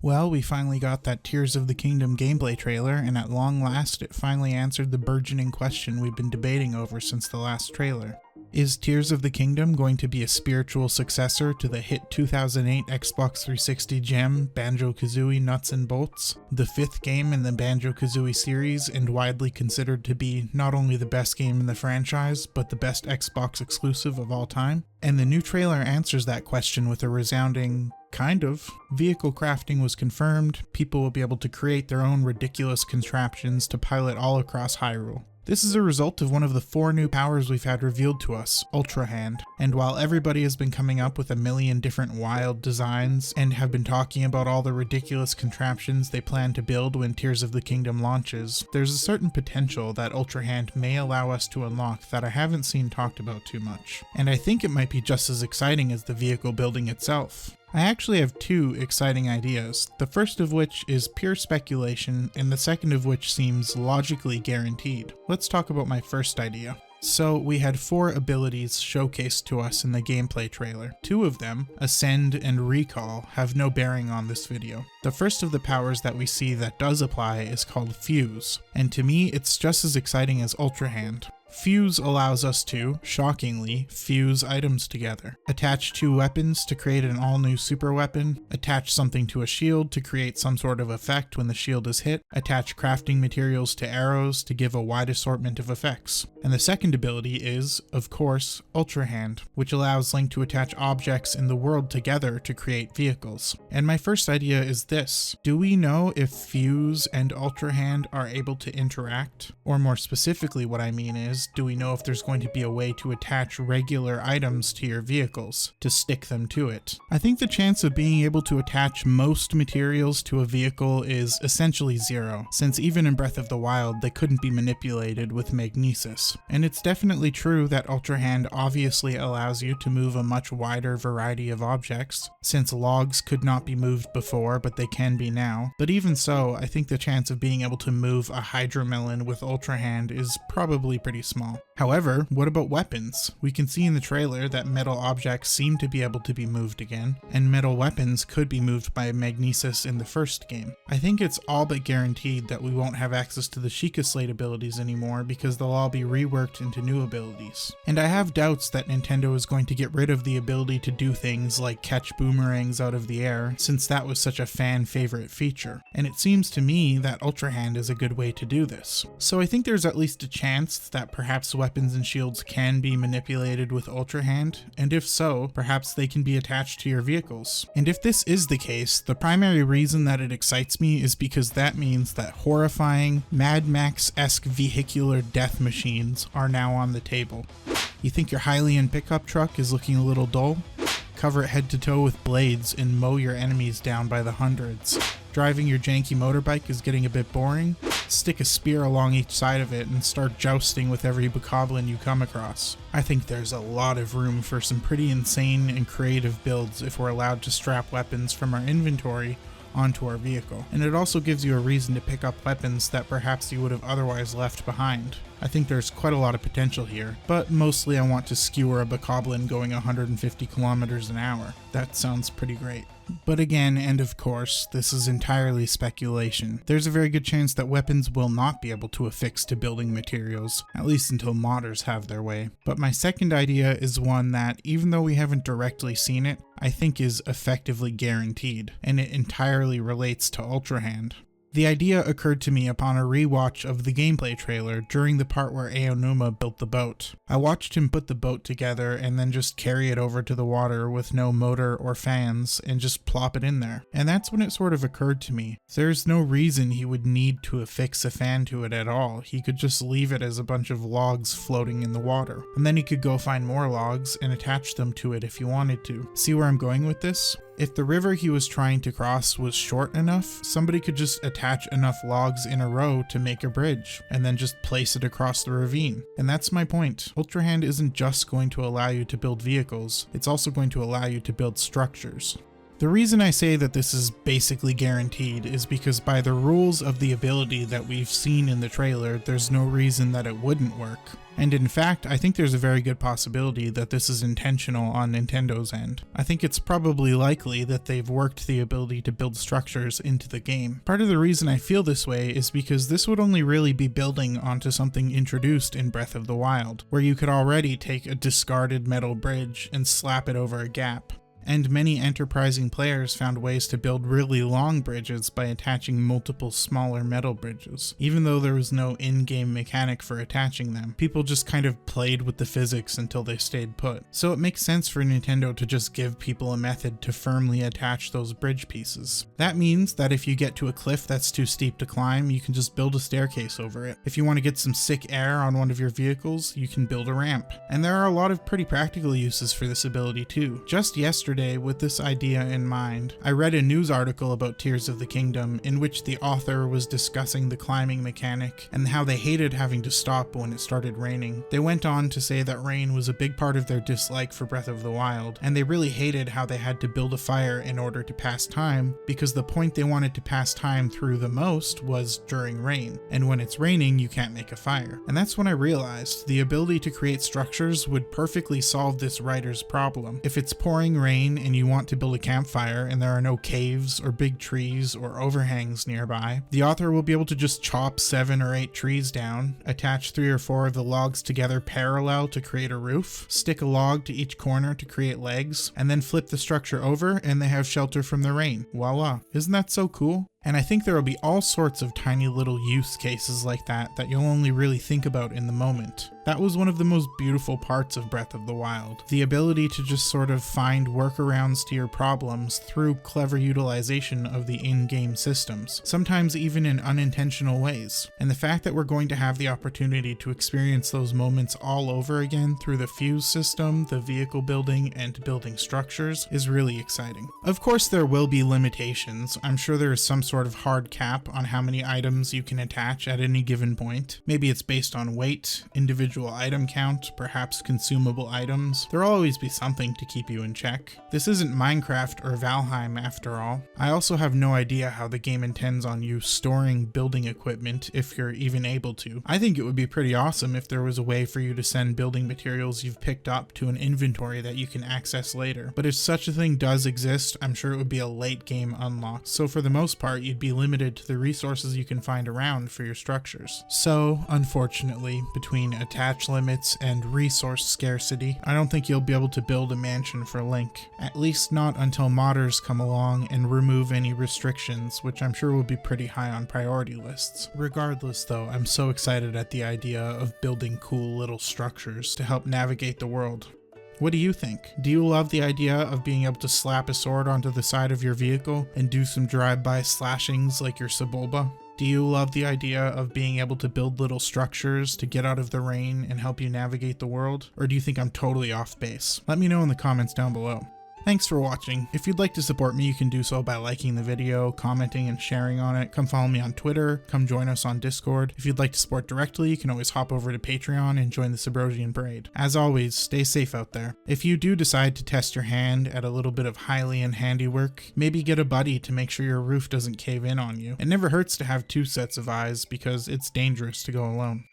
Well, we finally got that Tears of the Kingdom gameplay trailer, and at long last it finally answered the burgeoning question we've been debating over since the last trailer. Is Tears of the Kingdom going to be a spiritual successor to the hit 2008 Xbox 360 gem Banjo-Kazooie Nuts and Bolts, the fifth game in the Banjo-Kazooie series and widely considered to be not only the best game in the franchise, but the best Xbox exclusive of all time? And the new trailer answers that question with a resounding kind of. Vehicle crafting was confirmed, people will be able to create their own ridiculous contraptions to pilot all across Hyrule. This is a result of one of the 4 new powers we've had revealed to us, Ultrahand, and while everybody has been coming up with a million different wild designs and have been talking about all the ridiculous contraptions they plan to build when Tears of the Kingdom launches, there's a certain potential that Ultrahand may allow us to unlock that I haven't seen talked about too much, and I think it might be just as exciting as the vehicle building itself. I actually have 2 exciting ideas, the first of which is pure speculation and the second of which seems logically guaranteed. Let's talk about my first idea. So we had 4 abilities showcased to us in the gameplay trailer. 2 of them, Ascend and Recall, have no bearing on this video. The first of the powers that we see that does apply is called Fuse, and to me it's just as exciting as Ultrahand. Fuse allows us to, shockingly, fuse items together. Attach 2 weapons to create an all-new super weapon, attach something to a shield to create some sort of effect when the shield is hit, attach crafting materials to arrows to give a wide assortment of effects. And the second ability is, of course, Ultrahand, which allows Link to attach objects in the world together to create vehicles. And my first idea is this: do we know if Fuse and Ultrahand are able to interact? Or more specifically, what I mean is, do we know if there's going to be a way to attach regular items to your vehicles, to stick them to it? I think the chance of being able to attach most materials to a vehicle is essentially 0, since even in Breath of the Wild they couldn't be manipulated with magnesis. And it's definitely true that Ultrahand obviously allows you to move a much wider variety of objects, since logs could not be moved before but they can be now. But even so, I think the chance of being able to move a Hydromelon with Ultrahand is probably pretty small. However, what about weapons? We can see in the trailer that metal objects seem to be able to be moved again, and metal weapons could be moved by magnesis in the first game. I think it's all but guaranteed that we won't have access to the Sheikah Slate abilities anymore because they'll all be reworked into new abilities. And I have doubts that Nintendo is going to get rid of the ability to do things like catch boomerangs out of the air, since that was such a fan favorite feature. And it seems to me that Ultrahand is a good way to do this. So I think there's at least a chance that perhaps weapons and shields can be manipulated with Ultrahand, and if so, perhaps they can be attached to your vehicles. And if this is the case, the primary reason that it excites me is because that means that horrifying, Mad Max-esque vehicular death machines are now on the table. You think your Hylian pickup truck is looking a little dull? Cover it head to toe with blades and mow your enemies down by the hundreds. Driving your janky motorbike is getting a bit boring? Stick a spear along each side of it and start jousting with every bokoblin you come across. I think there's a lot of room for some pretty insane and creative builds if we're allowed to strap weapons from our inventory onto our vehicle. And it also gives you a reason to pick up weapons that perhaps you would have otherwise left behind. I think there's quite a lot of potential here, but mostly I want to skewer a bokoblin going 150 kilometers an hour. That sounds pretty great. But again, and of course, this is entirely speculation. There's a very good chance that weapons will not be able to affix to building materials, at least until modders have their way. But my second idea is one that, even though we haven't directly seen it, I think is effectively guaranteed, and it entirely relates to Ultrahand. The idea occurred to me upon a rewatch of the gameplay trailer during the part where Aonuma built the boat. I watched him put the boat together and then just carry it over to the water with no motor or fans and just plop it in there. And that's when it sort of occurred to me. There's no reason he would need to affix a fan to it at all. He could just leave it as a bunch of logs floating in the water. And then he could go find more logs and attach them to it if he wanted to. See where I'm going with this? If the river he was trying to cross was short enough, somebody could just attach enough logs in a row to make a bridge, and then just place it across the ravine. And that's my point. Ultrahand isn't just going to allow you to build vehicles, it's also going to allow you to build structures. The reason I say that this is basically guaranteed is because by the rules of the ability that we've seen in the trailer, there's no reason that it wouldn't work. And in fact, I think there's a very good possibility that this is intentional on Nintendo's end. I think it's probably likely that they've worked the ability to build structures into the game. Part of the reason I feel this way is because this would only really be building onto something introduced in Breath of the Wild, where you could already take a discarded metal bridge and slap it over a gap. And many enterprising players found ways to build really long bridges by attaching multiple smaller metal bridges. Even though there was no in-game mechanic for attaching them, people just kind of played with the physics until they stayed put. So it makes sense for Nintendo to just give people a method to firmly attach those bridge pieces. That means that if you get to a cliff that's too steep to climb, you can just build a staircase over it. If you want to get some sick air on one of your vehicles, you can build a ramp. And there are a lot of pretty practical uses for this ability too. Just yesterday, with this idea in mind, I read a news article about Tears of the Kingdom in which the author was discussing the climbing mechanic and how they hated having to stop when it started raining. They went on to say that rain was a big part of their dislike for Breath of the Wild, and they really hated how they had to build a fire in order to pass time, because the point they wanted to pass time through the most was during rain, and when it's raining you can't make a fire. And that's when I realized the ability to create structures would perfectly solve this writer's problem. If it's pouring rain and you want to build a campfire and there are no caves or big trees or overhangs nearby, the author will be able to just chop 7 or 8 trees down, attach 3 or 4 of the logs together parallel to create a roof, stick a log to each corner to create legs, and then flip the structure over and they have shelter from the rain. Voila. Isn't that so cool? And I think there will be all sorts of tiny little use cases like that you'll only really think about in the moment. That was one of the most beautiful parts of Breath of the Wild. The ability to just sort of find workarounds to your problems through clever utilization of the in-game systems, sometimes even in unintentional ways. And the fact that we're going to have the opportunity to experience those moments all over again through the Fuse system, the vehicle building, and building structures is really exciting. Of course there will be limitations. I'm sure there is some sort of hard cap on how many items you can attach at any given point. Maybe it's based on weight, individual item count, perhaps consumable items. There'll always be something to keep you in check. This isn't Minecraft or Valheim after all. I also have no idea how the game intends on you storing building equipment if you're even able to. I think it would be pretty awesome if there was a way for you to send building materials you've picked up to an inventory that you can access later. But if such a thing does exist, I'm sure it would be a late game unlock. So for the most part, you'd be limited to the resources you can find around for your structures. So, unfortunately, between attach limits and resource scarcity, I don't think you'll be able to build a mansion for Link. At least not until modders come along and remove any restrictions, which I'm sure will be pretty high on priority lists. Regardless though, I'm so excited at the idea of building cool little structures to help navigate the world. What do you think? Do you love the idea of being able to slap a sword onto the side of your vehicle and do some drive-by slashings like your Sebulba? Do you love the idea of being able to build little structures to get out of the rain and help you navigate the world? Or do you think I'm totally off base? Let me know in the comments down below. Thanks for watching. If you'd like to support me, you can do so by liking the video, commenting, and sharing on it. Come follow me on Twitter. Come join us on Discord. If you'd like to support directly, you can always hop over to Patreon and join the Subrosian Parade. As always, stay safe out there. If you do decide to test your hand at a little bit of Hylian handiwork, maybe get a buddy to make sure your roof doesn't cave in on you. It never hurts to have 2 sets of eyes because it's dangerous to go alone.